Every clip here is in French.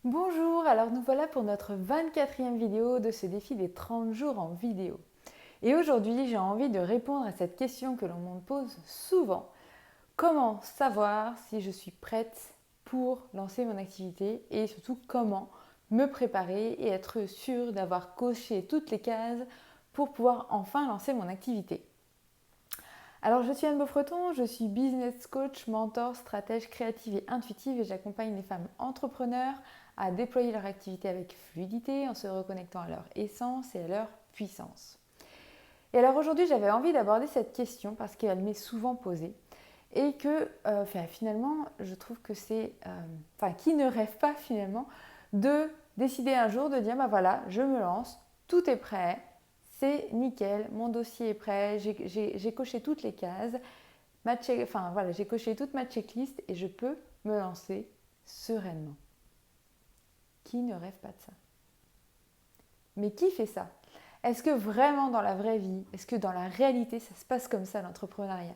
Bonjour, alors nous voilà pour notre 24e vidéo de ce défi des 30 jours en vidéo. Et aujourd'hui, j'ai envie de répondre à cette question que l'on me pose souvent. Comment savoir si je suis prête pour lancer mon activité et surtout comment me préparer et être sûre d'avoir coché toutes les cases pour pouvoir enfin lancer mon activité. Alors, je suis Anne Beaufreton, je suis business coach, mentor, stratège créative et intuitive et j'accompagne les femmes entrepreneurs à déployer leur activité avec fluidité en se reconnectant à leur essence et à leur puissance. Et alors aujourd'hui, j'avais envie d'aborder cette question parce qu'elle m'est souvent posée et que finalement, je trouve que c'est, qui ne rêve pas finalement de décider un jour de dire, bah voilà, je me lance, tout est prêt, c'est nickel, mon dossier est prêt, j'ai coché toutes les cases, j'ai coché toute ma checklist et je peux me lancer sereinement. Qui ne rêve pas de ça? Mais qui fait ça? Est-ce que vraiment dans la vraie vie, est-ce que dans la réalité, ça se passe comme ça l'entrepreneuriat?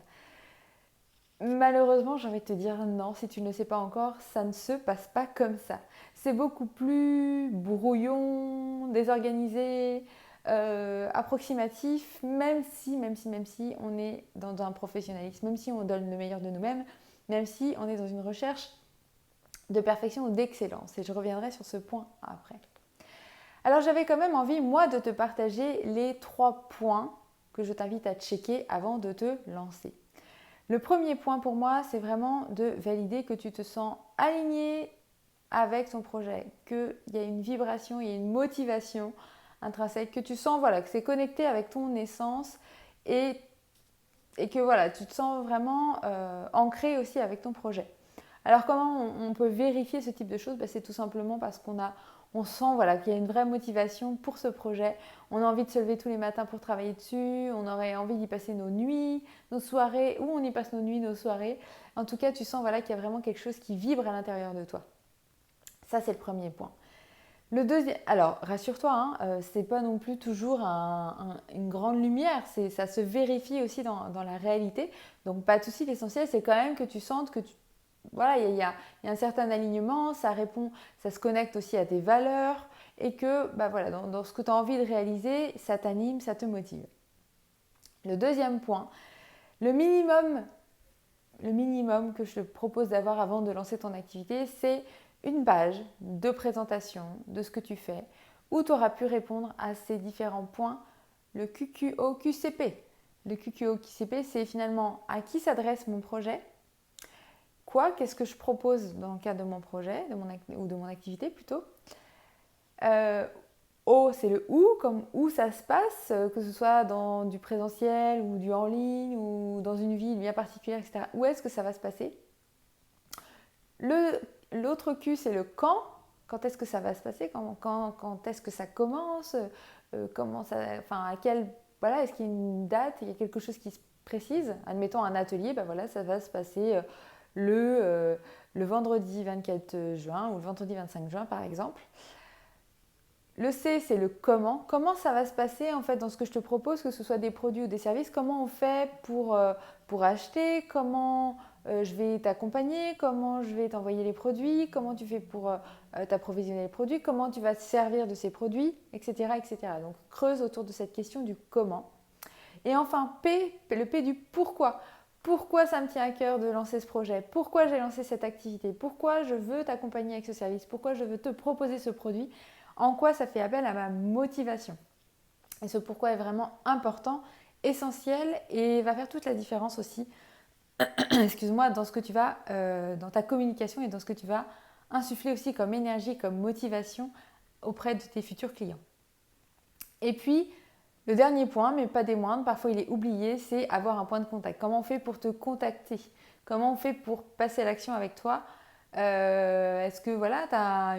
Malheureusement, j'ai envie de te dire non, si tu ne le sais pas encore, ça ne se passe pas comme ça. C'est beaucoup plus brouillon, désorganisé, approximatif, même si on est dans un professionnalisme, même si on donne le meilleur de nous-mêmes, même si on est dans une recherche de perfection ou d'excellence. Et je reviendrai sur ce point après. Alors j'avais quand même envie, moi, de te partager les 3 points que je t'invite à checker avant de te lancer. Le premier point pour moi, c'est vraiment de valider que tu te sens aligné avec ton projet, qu'il y a une vibration, il y a une motivation intrinsèque, que tu sens que c'est connecté avec ton essence et, et que voilà, tu te sens vraiment ancré aussi avec ton projet. Alors comment on peut vérifier ce type de choses? C'est tout simplement parce on sent qu'il y a une vraie motivation pour ce projet. On a envie de se lever tous les matins pour travailler dessus. On aurait envie d'y passer nos nuits, nos soirées, ou on y passe nos nuits, nos soirées. En tout cas, tu sens qu'il y a vraiment quelque chose qui vibre à l'intérieur de toi. Ça, c'est le premier point. Le deuxième, alors rassure-toi, c'est pas non plus toujours une grande lumière, ça se vérifie aussi dans la réalité. Donc pas de souci, l'essentiel c'est quand même que tu sentes que voilà, il y a un certain alignement, ça se connecte aussi à tes valeurs et que dans ce que tu as envie de réaliser, ça t'anime, ça te motive. Le deuxième point, le minimum, le minimum que je te propose d'avoir avant de lancer ton activité, c'est une page de présentation de ce que tu fais où tu auras pu répondre à ces différents points, le QQOQCP. Le QQOQCP, c'est finalement à qui s'adresse mon projet, qu'est-ce que je propose dans le cadre de mon projet, ou de mon activité plutôt. Euh, O, c'est le où, comme où ça se passe, que ce soit dans du présentiel ou du en ligne ou dans une ville bien particulière, etc. Où est-ce que ça va se passer? L'autre Q, c'est le quand. Quand est-ce que ça va se passer? Quand est-ce que ça commence? Est-ce qu'il y a une date? Il y a quelque chose qui se précise? Admettons un atelier, ça va se passer le vendredi 24 juin ou le vendredi 25 juin par exemple. Le C, c'est le comment. Comment ça va se passer en fait dans ce que je te propose, que ce soit des produits ou des services? Comment on fait pour acheter? Comment je vais t'accompagner? Comment je vais t'envoyer les produits? Comment tu fais pour t'approvisionner les produits? Comment tu vas te servir de ces produits? Etc. etc. Donc creuse autour de cette question du comment. Et enfin, le P du pourquoi. Pourquoi ça me tient à cœur de lancer ce projet? Pourquoi j'ai lancé cette activité? Pourquoi je veux t'accompagner avec ce service? Pourquoi je veux te proposer ce produit? En quoi ça fait appel à ma motivation? Et ce pourquoi est vraiment important, essentiel et va faire toute la différence aussi, excuse-moi, dans ce que tu vas, dans ta communication et dans ce que tu vas insuffler aussi comme énergie, comme motivation auprès de tes futurs clients. Et puis, le dernier point, mais pas des moindres, parfois il est oublié, c'est avoir un point de contact. Comment on fait pour te contacter? Comment on fait pour passer à l'action avec toi? Est-ce que tu as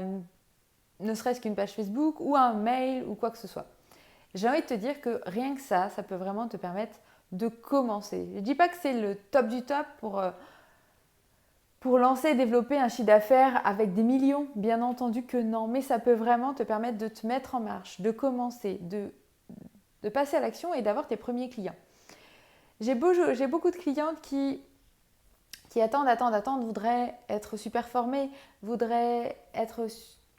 ne serait-ce qu'une page Facebook ou un mail ou quoi que ce soit? J'ai envie de te dire que rien que ça peut vraiment te permettre de commencer. Je ne dis pas que c'est le top du top pour lancer et développer un chiffre d'affaires avec des millions, bien entendu que non, mais ça peut vraiment te permettre de te mettre en marche, de commencer, de passer à l'action et d'avoir tes premiers clients. J'ai beaucoup de clientes qui attendent, voudraient être super formées, voudraient être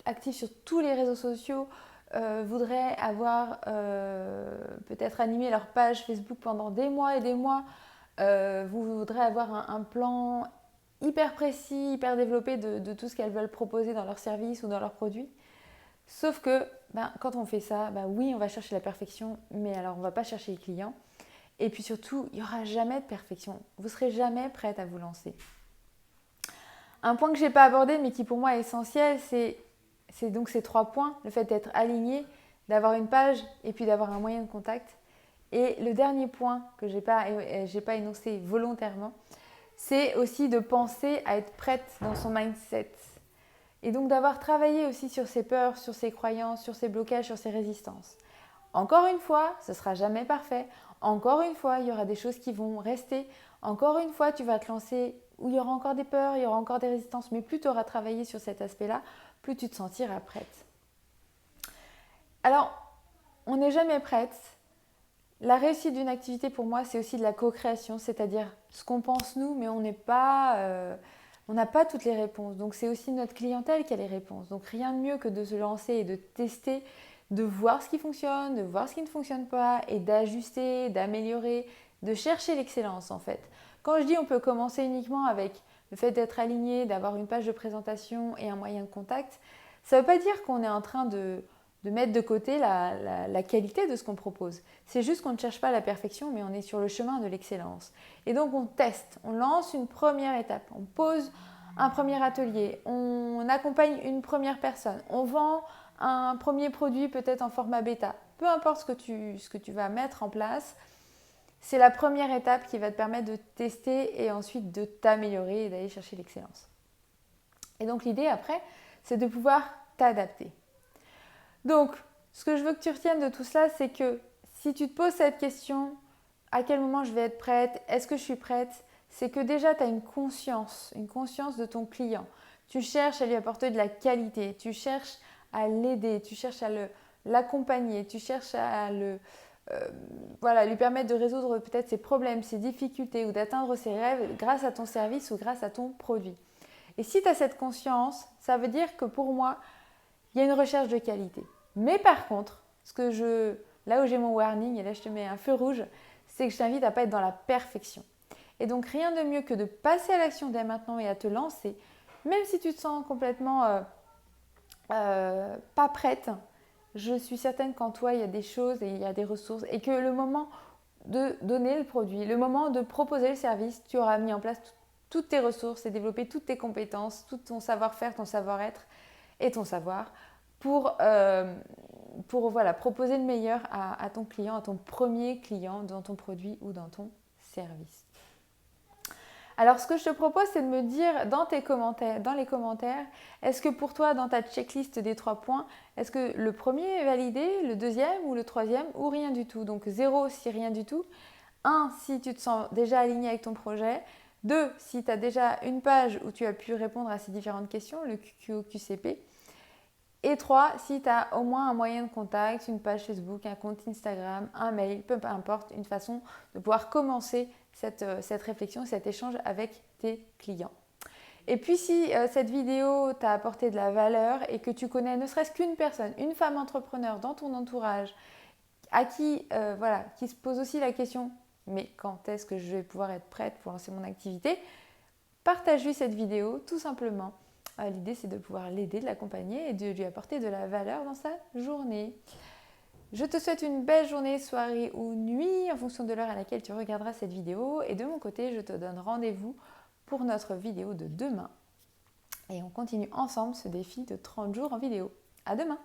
actif sur tous les réseaux sociaux, voudraient avoir peut-être animé leur page Facebook pendant des mois et des mois, vous voudrez avoir un plan hyper précis, hyper développé de tout ce qu'elles veulent proposer dans leur service ou dans leurs produits. Sauf que quand on fait ça, oui, on va chercher la perfection, mais alors on ne va pas chercher les clients. Et puis surtout, il n'y aura jamais de perfection. Vous ne serez jamais prête à vous lancer. Un point que je n'ai pas abordé, mais qui pour moi est essentiel, c'est donc ces 3 points. Le fait d'être aligné, d'avoir une page et puis d'avoir un moyen de contact. Et le dernier point que je n'ai pas énoncé volontairement, c'est aussi de penser à être prête dans son mindset. Et donc d'avoir travaillé aussi sur ses peurs, sur ses croyances, sur ses blocages, sur ses résistances. Encore une fois, ce ne sera jamais parfait. Encore une fois, il y aura des choses qui vont rester. Encore une fois, tu vas te lancer où il y aura encore des peurs, il y aura encore des résistances. Mais plus tu auras travaillé sur cet aspect-là, plus tu te sentiras prête. Alors, on n'est jamais prête. La réussite d'une activité, pour moi, c'est aussi de la co-création, c'est-à-dire ce qu'on pense nous, mais on n'a pas toutes les réponses. Donc, c'est aussi notre clientèle qui a les réponses. Donc, rien de mieux que de se lancer et de tester, de voir ce qui fonctionne, de voir ce qui ne fonctionne pas et d'ajuster, d'améliorer, de chercher l'excellence en fait. Quand je dis on peut commencer uniquement avec le fait d'être aligné, d'avoir une page de présentation et un moyen de contact, ça ne veut pas dire qu'on est en train de mettre de côté la qualité de ce qu'on propose. C'est juste qu'on ne cherche pas la perfection, mais on est sur le chemin de l'excellence. Et donc on teste, on lance une première étape, on pose un premier atelier, on accompagne une première personne, on vend un premier produit peut-être en format bêta. Peu importe ce que tu vas mettre en place, c'est la première étape qui va te permettre de tester et ensuite de t'améliorer et d'aller chercher l'excellence. Et donc l'idée après, c'est de pouvoir t'adapter. Donc, ce que je veux que tu retiennes de tout cela, c'est que si tu te poses cette question, à quel moment je vais être prête, est-ce que je suis prête, c'est que déjà tu as une conscience de ton client. Tu cherches à lui apporter de la qualité, tu cherches à l'aider, tu cherches à l'accompagner, tu cherches à lui permettre de résoudre peut-être ses problèmes, ses difficultés ou d'atteindre ses rêves grâce à ton service ou grâce à ton produit. Et si tu as cette conscience, ça veut dire que pour moi, il y a une recherche de qualité. Mais par contre, là où j'ai mon warning, et là je te mets un feu rouge, c'est que je t'invite à ne pas être dans la perfection. Et donc rien de mieux que de passer à l'action dès maintenant et à te lancer, même si tu te sens complètement pas prête. Je suis certaine qu'en toi, il y a des choses et il y a des ressources et que le moment de donner le produit, le moment de proposer le service, tu auras mis en place toutes tes ressources et développé toutes tes compétences, tout ton savoir-faire, ton savoir-être et ton savoir pour proposer le meilleur à ton client, à ton premier client dans ton produit ou dans ton service. Alors, ce que je te propose, c'est de me dire dans les commentaires, est-ce que pour toi, dans ta checklist des 3 points, est-ce que le premier est validé, le deuxième ou le troisième ou rien du tout? Donc 0 si rien du tout, 1 si tu te sens déjà aligné avec ton projet, 2 si tu as déjà une page où tu as pu répondre à ces différentes questions, le QQCP, et 3 si tu as au moins un moyen de contact, une page Facebook, un compte Instagram, un mail, peu importe, une façon de pouvoir commencer cette réflexion, cet échange avec tes clients. Et puis si cette vidéo t'a apporté de la valeur et que tu connais ne serait-ce qu'une personne, une femme entrepreneur dans ton entourage, à qui se pose aussi la question « mais quand est-ce que je vais pouvoir être prête pour lancer mon activité ?» Partage-lui cette vidéo tout simplement. L'idée c'est de pouvoir l'aider, de l'accompagner et de lui apporter de la valeur dans sa journée. Je te souhaite une belle journée, soirée ou nuit en fonction de l'heure à laquelle tu regarderas cette vidéo. Et de mon côté, je te donne rendez-vous pour notre vidéo de demain. Et on continue ensemble ce défi de 30 jours en vidéo. À demain!